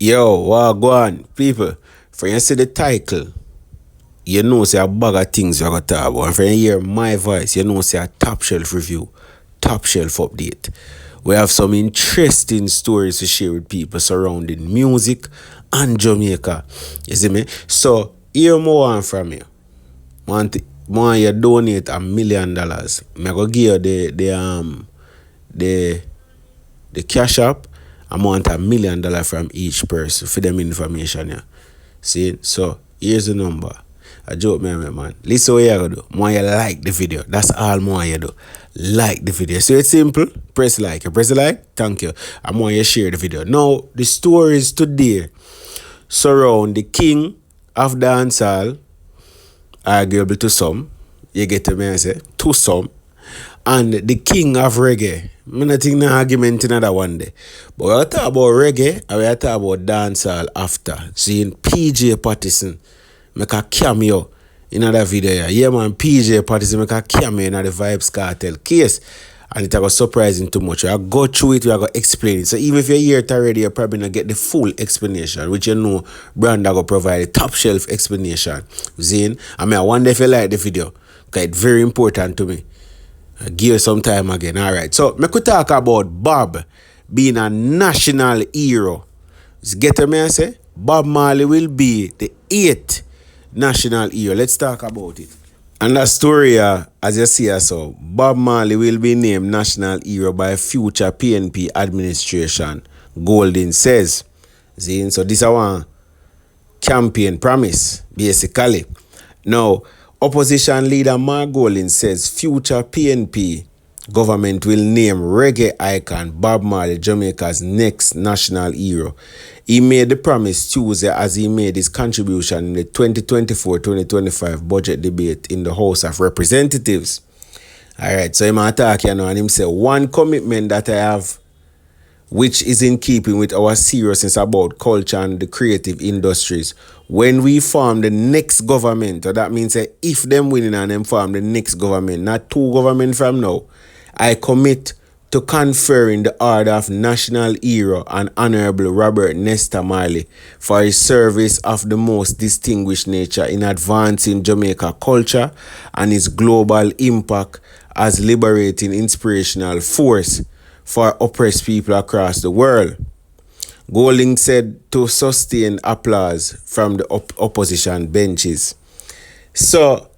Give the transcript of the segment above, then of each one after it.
Yo, what go on, people? For you see the title, you know say a bag of things we got to talk about. And for you hear my voice, you know say a top shelf review, top shelf update. We have some interesting stories to share with people surrounding music and Jamaica. You see me? So here more one from you. Want you donate $1 million. I go give you the cash app. I want $1 million from each person for them information. Yeah. See? So here's the number. I joke, man. Listen what you gotta do. More you like the video. That's all more you do. Like the video. So it's simple. Press like. You press like. Thank you. I want you share the video. Now, the stories today surround the king of dancehall, arguable to some. You get to me, I say? To some. And the king of reggae. I don't think no argument in that one day. But we talk about reggae and we talk about dancehall after. Seeing PJ Patterson make a cameo in that video. Yeah, man, PJ Patterson make a cameo in the Vybz Kartel case. And it was surprising too much. I go through it, we are going to explain it. So even if you're here already, you're probably not get the full explanation, which you know Brand will provide a top shelf explanation. Zane, I wonder if you like the video. Because it's very important to me. Give you some time again. Alright. So me could talk about Bob being a national hero. Get me I say? Bob Marley will be the 8th national hero. Let's talk about it. And that story, as you see, so Bob Marley will be named national hero by future PNP administration. Golding says. See, so this is one campaign promise, basically. Now, opposition leader Mark Golding says future PNP government will name reggae icon Bob Marley Jamaica's next national hero. He made the promise Tuesday as he made his contribution in the 2024-2025 budget debate in the House of Representatives. Alright, so I'm attacking now and him say, one commitment that I have, which is in keeping with our seriousness about culture and the creative industries. When we form the next government, or that means if them winning and them form the next government, not two government from now, I commit to conferring the order of national hero on Honorable Robert Nesta Marley for his service of the most distinguished nature in advancing Jamaica culture and his global impact as liberating inspirational force for oppressed people across the world. Golding said to sustain applause from the opposition benches. So,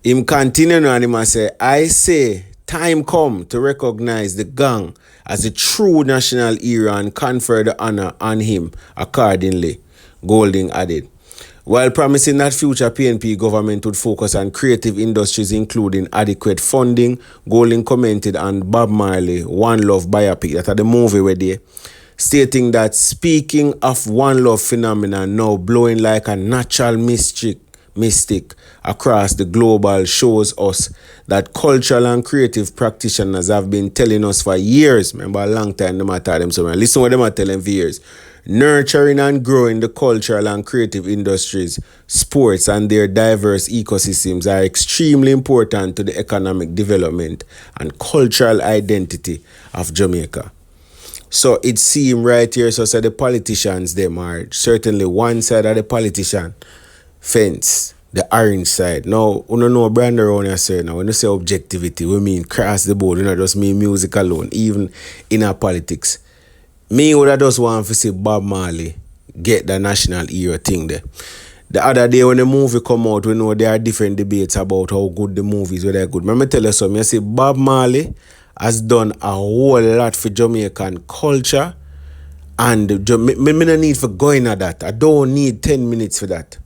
him continue and him say, I say, time come to recognize the gang as a true national hero and confer the honor on him accordingly, Golding added. While promising that future PNP government would focus on creative industries including adequate funding, Golding commented on Bob Marley One Love biopic, that are the movie where they stating that speaking of One Love phenomenon now blowing like a natural mystic across the global shows us that cultural and creative practitioners have been telling us for years. Remember a long time them tell them something. Listen what them are telling for years. Nurturing and growing the cultural and creative industries, sports and their diverse ecosystems are extremely important to the economic development and cultural identity of Jamaica. So it seems right here, so the politicians, them are certainly one side of the politician fence, the orange side. Now, you don't know brand around here, sir. Now, when you say objectivity, we mean cross the board, you know, just mean music alone, even in our politics. Me would have just want to see Bob Marley get the national hero thing there. The other day when the movie come out, we know there are different debates about how good the movies were. They're good. Let me tell you something. You see, Bob Marley has done a whole lot for Jamaican culture, and me no need for going at that. I don't need 10 minutes for that.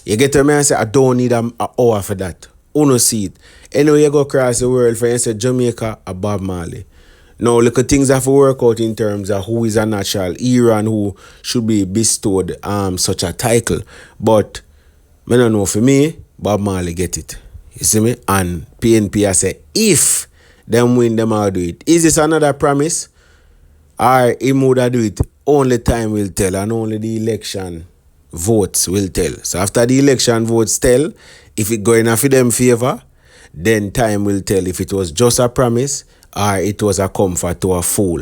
You get what I say? I don't need an hour for that. Uno see it. Anyway, you go across the world, for instance, Jamaica, a Bob Marley. Now, look at things have to work out in terms of who is a natural hero and who should be bestowed such a title. But I don't know, for me, Bob Marley get it. You see me? And PNP I say, if them win, them I'll do it. Is this another promise? Or him would do it? Only time will tell, and only the election votes will tell. So after the election votes tell, if it going for them favor, then time will tell if it was just a promise or it was a comfort to a fool.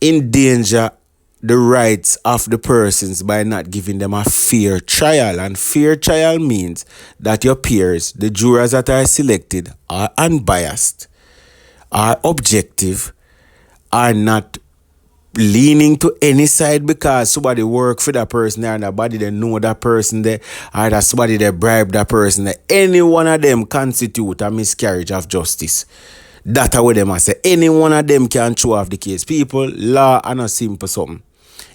endanger the rights of the persons by not giving them a fair trial. And fair trial means that your peers, the jurors that are selected, are unbiased, are objective, are not leaning to any side because somebody work for that person there and that body they know that person there, or that somebody they bribe that person there. Any one of them constitute a miscarriage of justice. That's what them I say. Any one of them can throw off the case. People, law are not simple something.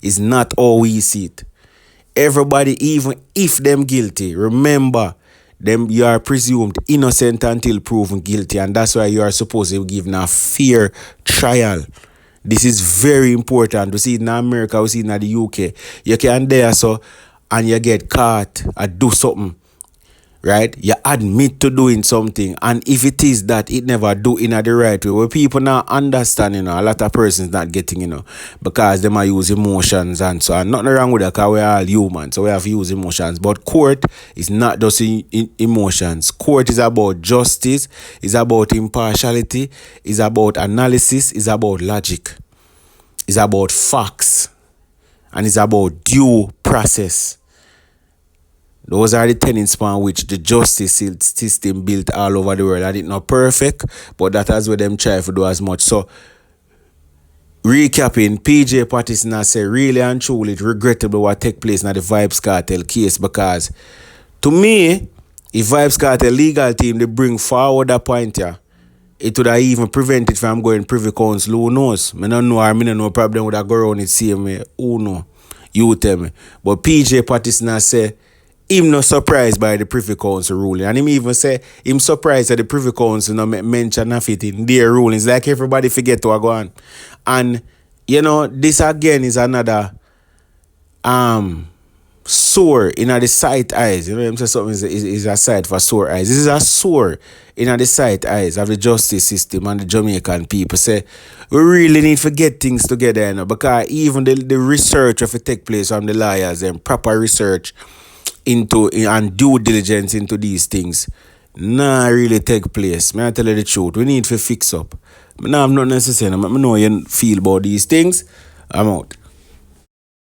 It's not how we see it. Everybody, even if them guilty, remember, them you are presumed innocent until proven guilty, and that's why you are supposed to be given a fair trial. This is very important. We see it in America, we see it in the UK. You can there so and you get caught or do something. Right? You admit to doing something, and if it is that it never do in the right way, where people now understand, a lot of persons not getting, because they might use emotions and so on. Nothing wrong with that because we're all human, so we have to use emotions. But court is not just emotions. Court is about justice, is about impartiality, is about analysis, is about logic, is about facts, and it's about due process. Those are the tenets upon which the justice system built all over the world. And it's not perfect, but that is what them try to do as much. So, recapping, PJ Patterson has said, really and truly, it's regrettable what take place in the Vybz Kartel case, because to me, if Vybz Kartel legal team, they bring forward that point here, it would have even prevented from going Privy Council. Who knows? I don't know, I mean, no problem with that go around it same way. Who know? You tell me. But PJ Patterson has said, him not surprised by the Privy Council ruling. And him even say him surprised that the Privy Council no mention of it in their rulings. Like everybody forget to go on. And this again is another sore in the sight eyes. I'm saying something is a sight for sore eyes. This is a sore in the sight eyes of the justice system and the Jamaican people. Say we really need to get things together, because even the research of it take place from the lawyers and proper research into and due diligence into these things really take place. May I tell you the truth? We need to fix up. Now I'm not necessarily. I know you feel about these things. I'm out.